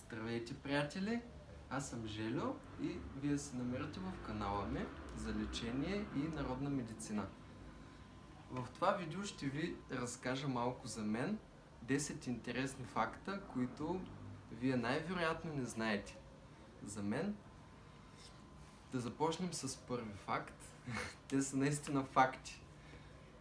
Здравейте, приятели! Аз съм Желю и вие се намирате в канала ми за лечение и народна медицина. В това видео ще ви разкажа малко за мен, 10 интересни факта, които вие най-вероятно не знаете за мен. Да започнем с първи факт. Те са наистина факти.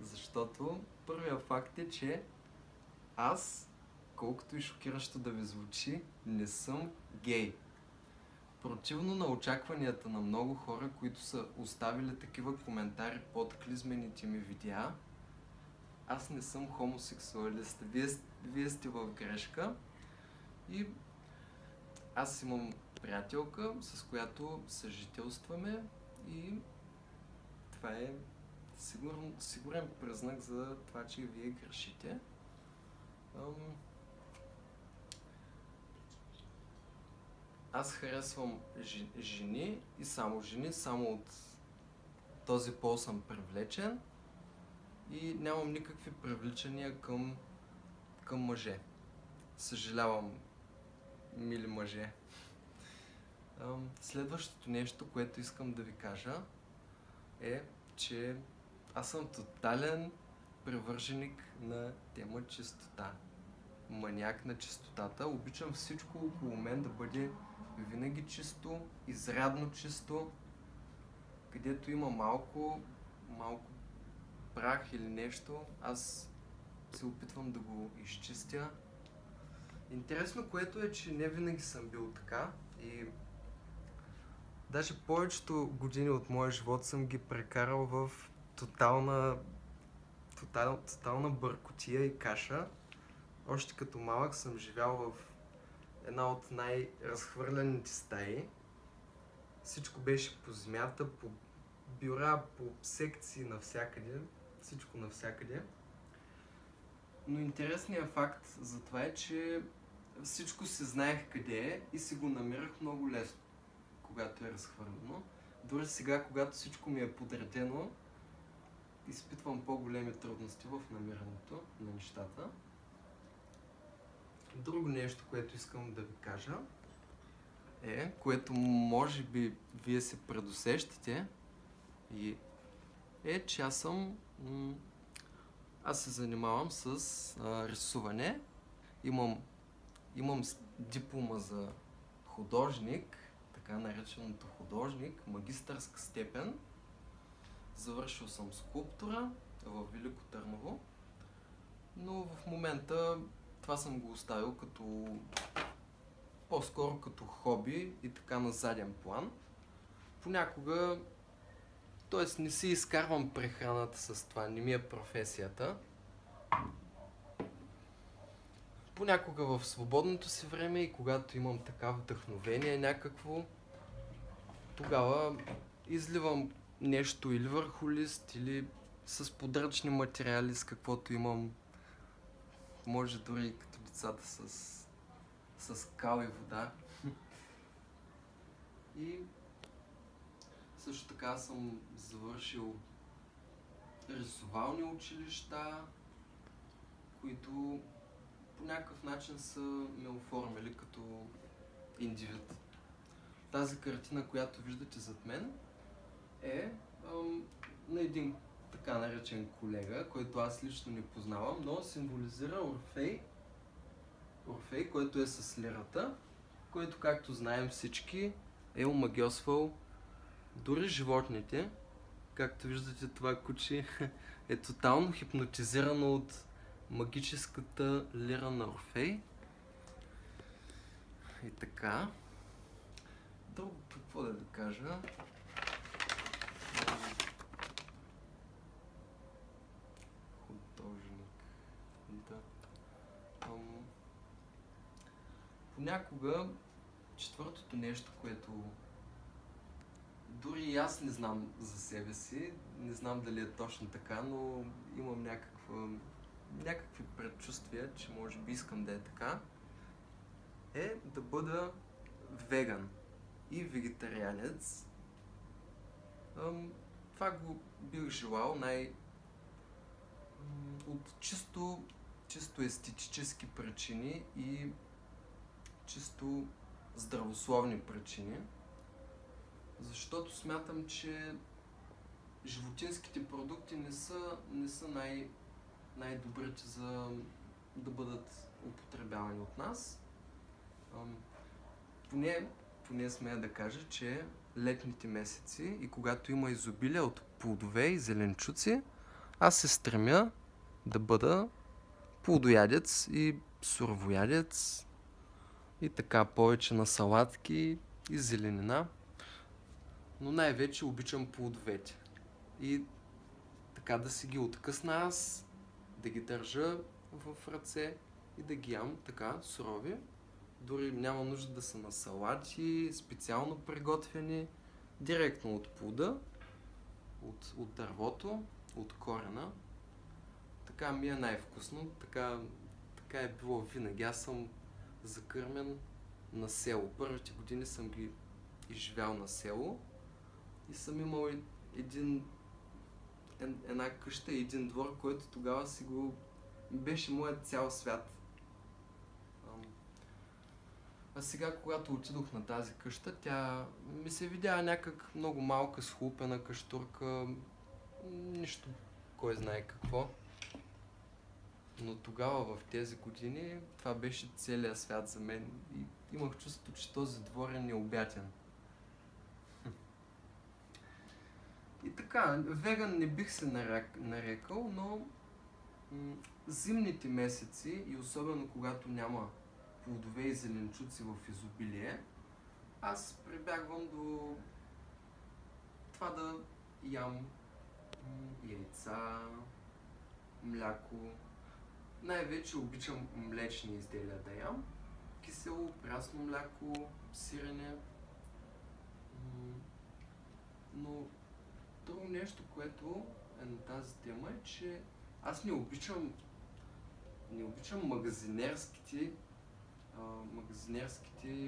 Защото първият факт е, че аз, колкото и шокиращо да ви звучи, не съм гей. Противно на очакванията на много хора, които са оставили такива коментари под клизмените ми видеа, аз не съм хомосексуалист. Вие сте в грешка. И аз имам приятелка, с която съжителстваме, и това е сигурен признак за това, че вие грешите. Аз харесвам жени и само жени, само от този пол съм привлечен и нямам никакви привличания към мъже. Съжалявам, мили мъже. Следващото нещо, което искам да ви кажа, е, че аз съм тотален привърженик на тема чистота. Маняк на чистотата. Обичам всичко около мен да бъде винаги чисто, изрядно чисто. Където има малко прах или нещо, аз се опитвам да го изчистя. Интересно, което е, че не винаги съм бил така и даже повечето години от моя живот съм ги прекарал в тотална бъркотия и каша. Още като малък съм живял в една от най-разхвърляните стаи. Всичко беше по земята, по бюра, по секции, навсякъде. Всичко навсякъде. Но интересният факт за това е, че всичко си знаех къде е и си го намирах много лесно, когато е разхвърлено. Дори сега, когато всичко ми е подредено, изпитвам по-големи трудности в намирането на нещата. Друго нещо, което искам да ви кажа е, което може би вие се предусещате, и е, че аз се занимавам с рисуване. Имам диплома за художник, така нареченото художник, магистърска степен. Завършил съм скулптура в Велико Търново, но в момента това съм го оставил по-скоро като хоби и така на заден план. Понякога, т.е. не си изкарвам прехраната с това, не ми е професията. Понякога в свободното си време и когато имам така вдъхновение някакво, тогава изливам нещо или върху лист, или с подръчни материали, с каквото имам. Може дори и като децата с кал и вода. И също така съм завършил рисувални училища, които по някакъв начин са ме оформили като индивид. Тази картина, която виждате зад мен, е на един така наречен колега, който аз лично не познавам, но символизира Орфей, който е с лирата, който, както знаем всички, е омагьосвал дори животните. Както виждате, това куче е тотално хипнотизирано от магическата лира на Орфей. И така. Друго какво да ви кажа? Художник. Да. Понякога четвъртото нещо, което дори и аз не знам за себе си, не знам дали е точно така, но имам някакви предчувствия, че може би искам да е така, е да бъда веган и вегетарианец. Това го бих желал от чисто естетически причини и чисто здравословни причини, защото смятам, че животинските продукти не са най-добрите за да бъдат употребявани от нас. Поне смея да кажа, че летните месеци и когато има изобилие от плодове и зеленчуци, аз се стремя да бъда плодоядец и суровоядец и така повече на салатки и зеленина, но най-вече обичам плодовете. И така да си ги откъсна аз, да ги държа в ръце и да ги ям така сурови. Дори няма нужда да са на салати, специално приготвени, директно от плода, от дървото, от корена. Така ми е най-вкусно, така е било винаги. Аз съм закърмен на село. Първите години съм ги изживял на село и съм имал една къща и един двор, който тогава беше моят цял свят. А сега, когато отидох на тази къща, тя ми се видя някак много малка, схлупена къщурка, нищо кой знае какво. Но тогава, в тези години, това беше целият свят за мен и имах чувството, че този двор е необятен. И така, веган не бих се нарекал, но зимните месеци и особено когато няма плодове и зеленчуци в изобилие, аз прибягвам до това да ям яйца, мляко. Най-вече обичам млечни изделия да ям. Кисело, прясно мляко, сирене. Но друго нещо, което е на тази тема е, че аз не обичам магазинерските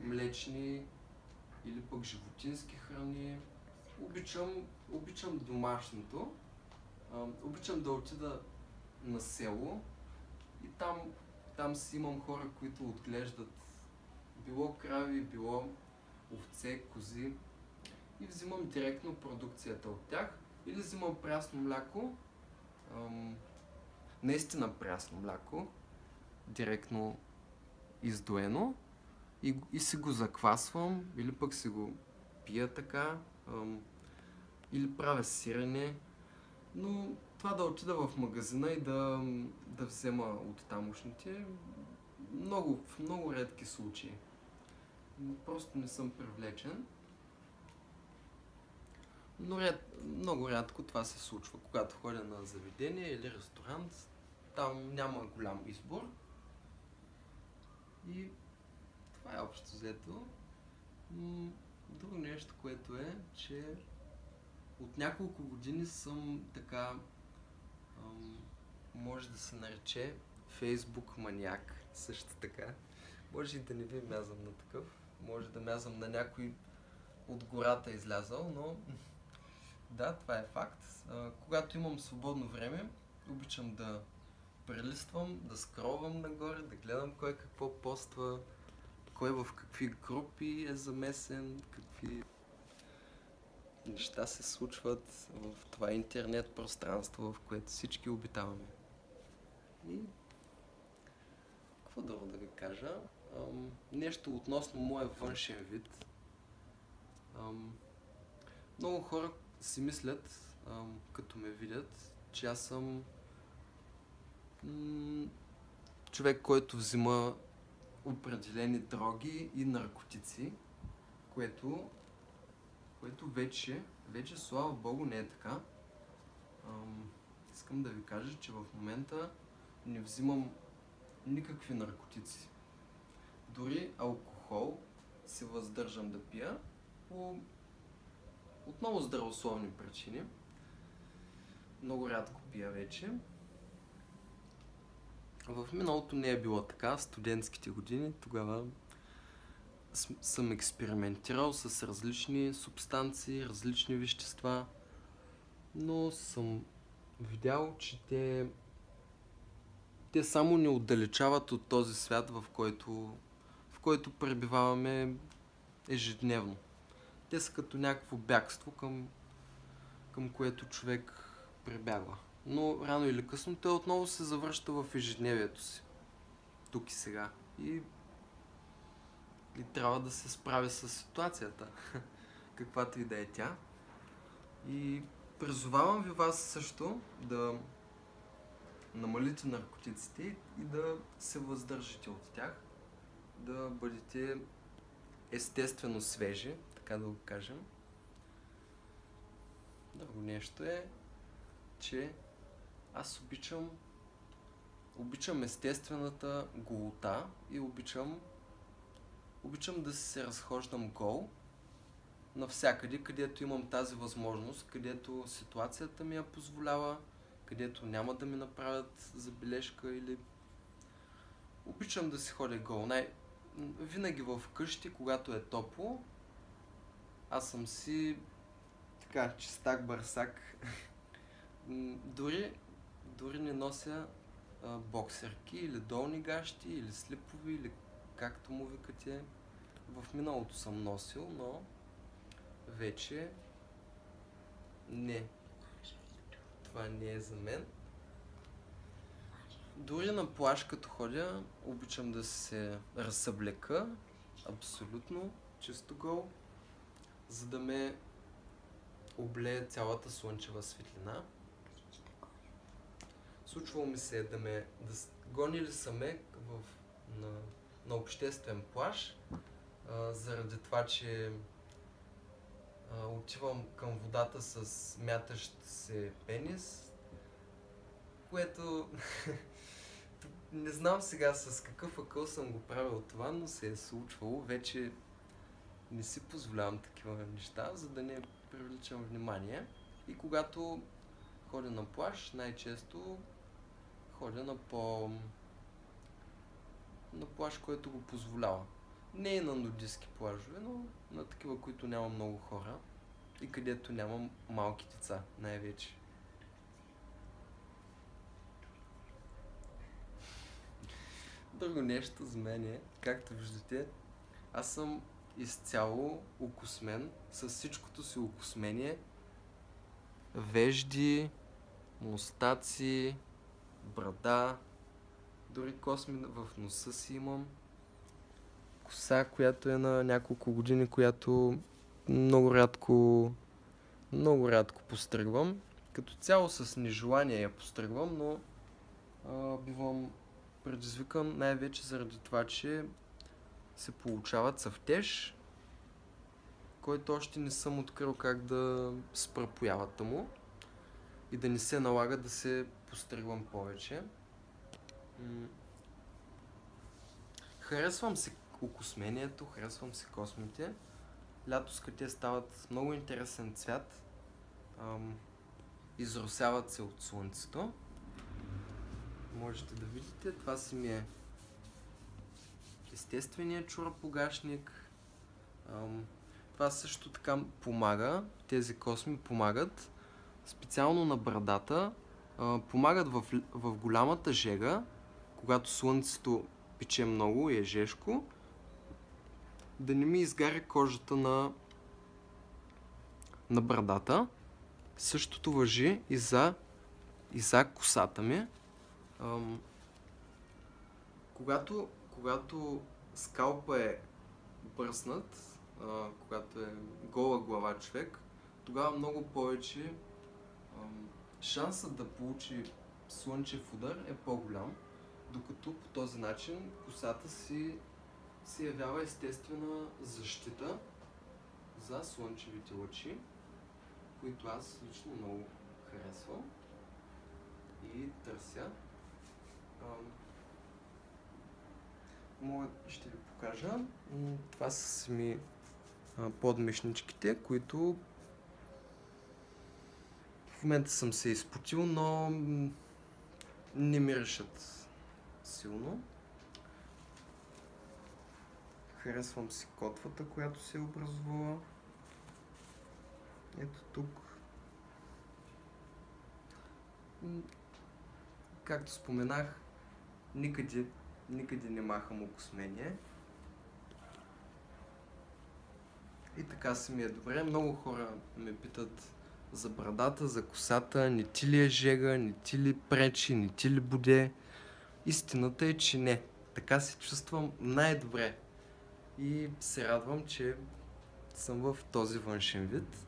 млечни или пък животински храни. Обичам домашното. Обичам да отида на село и там си имам хора, които отглеждат било крави, било овце, кози и взимам директно продукцията от тях или взимам прясно мляко, наистина прясно мляко, директно издоено и си го заквасвам или пък си го пия така, или правя сирене, но това да отида в магазина и да взема от тамошните, в много редки случаи. Просто не съм привлечен. Но много рядко това се случва. Когато ходя на заведение или ресторант, там няма голям избор. И това е общо взето. Друго нещо, което е, че от няколко години съм така, може да се нарече Facebook маниак, също така. Може и да не ви мязам на такъв, може да мязам на някой от гората излязъл, но да, това е факт. Когато имам свободно време, обичам да прелиствам, да скролвам нагоре, да гледам кой какво поства, кой в какви групи е замесен, какви неща се случват в това интернет пространство, в което всички обитаваме. И какво друго да ви кажа? Нещо относно моя външен вид. Много хора си мислят, като ме видят, че аз съм човек, който взима определени дроги и наркотици, което вече, слава Богу, не е така. Искам да ви кажа, че в момента не взимам никакви наркотици. Дори алкохол се въздържам да пия по отново здравословни причини. Много рядко пия вече. В миналото не е било така, студентските години, тогава съм експериментирал с различни субстанции, различни вещества, но съм видял, че те само ни отдалечават от този свят, в който пребиваваме ежедневно. Те са като някакво бягство, към което човек прибягва. Но рано или късно той отново се завръща в ежедневието си. Тук и сега. И трябва да се справи с ситуацията. Каквато и да е тя. И призовавам ви вас също да намалите наркотиците и да се въздържите от тях. Да бъдете естествено свежи, така да го кажем. Друго нещо е, че аз обичам естествената голота и обичам да се разхождам гол навсякъде, където имам тази възможност, където ситуацията ми я позволява, където няма да ми направят забележка или... Обичам да си ходя гол. Винаги в къщи, когато е топло, аз съм си така чистак бърсак. Дори не нося боксерки или долни гащи, или слипови, или както му викате. В миналото съм носил, но вече не. Това не е за мен. Дори на плаж като ходя, обичам да се разсъблека, абсолютно чисто гол, за да ме облее цялата слънчева светлина. Случвало ми се гонили са ме на обществен плаж, заради това, че отивам към водата с мятащ се пенис, което не знам сега с какъв акъл съм го правил това, но се е случвало. Вече не си позволявам такива неща, за да не привличам внимание. И когато ходя на плаж, най-често ходя на плаж, който го позволява. Не и на нудистки плажове, но на такива, които няма много хора и където няма малки деца, най-вече. Друго нещо за мен е, както виждате, аз съм изцяло окосмен, с всичкото си окосмение, вежди, мустаци, брада, дори косми в носа си имам, коса, която е на няколко години, която много рядко постригвам. Като цяло с нежелание я постригвам, но бивам предизвикан най-вече заради това, че се получава цъфтеж, който още не съм открил как да спра появата му и да не се налага да се постригвам повече. Харесвам си окосмението, харесвам си космите. Лятоска те стават много интересен цвят. Изросяват се от слънцето. Можете да видите, това си ми е естественият чорапогашник. Това също така помага, тези косми помагат специално на брадата, помагат в голямата жега, когато слънцето пече много и е жежко, да не ми изгаря кожата на брадата. Същото важи и за косата ми. Когато скалпа е бръснат, когато е гола глава човек, тогава много повече шансът да получи слънчев удар е по-голям, докато по този начин косата си се явява естествена защита за слънчевите лъчи, които аз лично много харесвам и търся. Ще ви покажа. Това са ми подмишничките, които в момента съм се изпотил, но не миришат силно. Харесвам си котвата, която се е образувала. Ето тук. Както споменах, никъде не махам окосмение. И така си ми е добре. Много хора ме питат за брадата, за косата, не ти ли е жега, не ти ли пречи, не ти ли буде. Истината е, че не. Така се чувствам най-добре. И се радвам, че съм в този външен вид.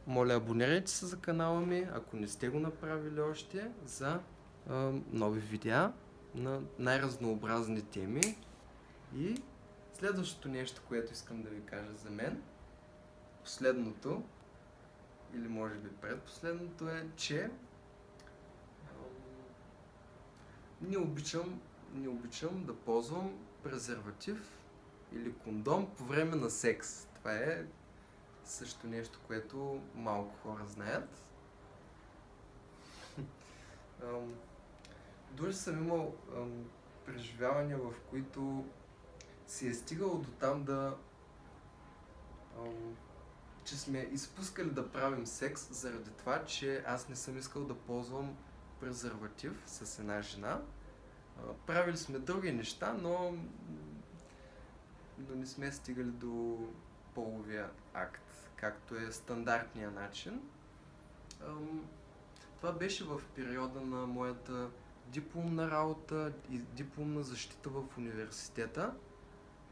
Моля, абонирайте се за канала ми, ако не сте го направили още, за нови видеа на най-разнообразни теми. И следващото нещо, което искам да ви кажа за мен, последното, или може би предпоследното е, че не обичам да ползвам презерватив или кондом по време на секс. Това е също нещо, което малко хора знаят. Дори съм имал преживявания, в които си е стигало до там че сме изпускали да правим секс заради това, че аз не съм искал да ползвам презерватив с една жена. Правили сме други неща, но не сме стигали до половия акт, както е стандартния начин. Това беше в периода на моята дипломна работа и дипломна защита в университета.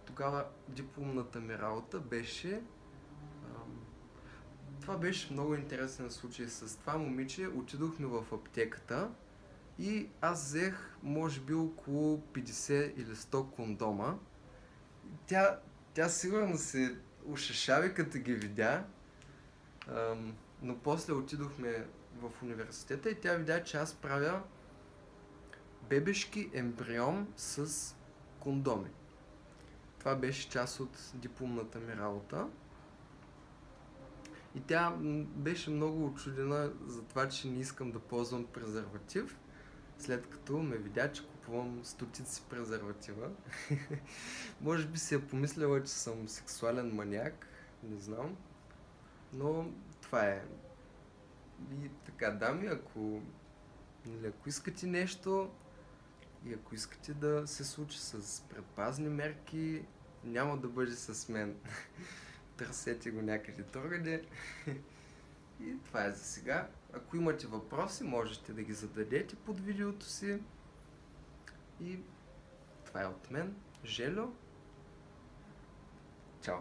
Тогава дипломната ми работа беше... Това беше много интересен случай с това момиче. Отидохме в аптеката и аз взех, може би, около 50 или 100 кондома. Тя сигурно се ушашави като ги видя, но после отидохме в университета и тя видя, че аз правя бебешки ембрион с кондоми. Това беше част от дипломната ми работа. И тя беше много учудена за това, че не искам да ползвам презерватив, след като ме видя, че купувам стотици презерватива. Може би си е помислила, че съм сексуален маняк, не знам. Но това е. И така, дами, ако искате нещо и ако искате да се случи с предпазни мерки, няма да бъде с мен. Търсете го някъде другаде. И това е за сега. Ако имате въпроси, можете да ги зададете под видеото си. И това е от мен, Желю. Чао!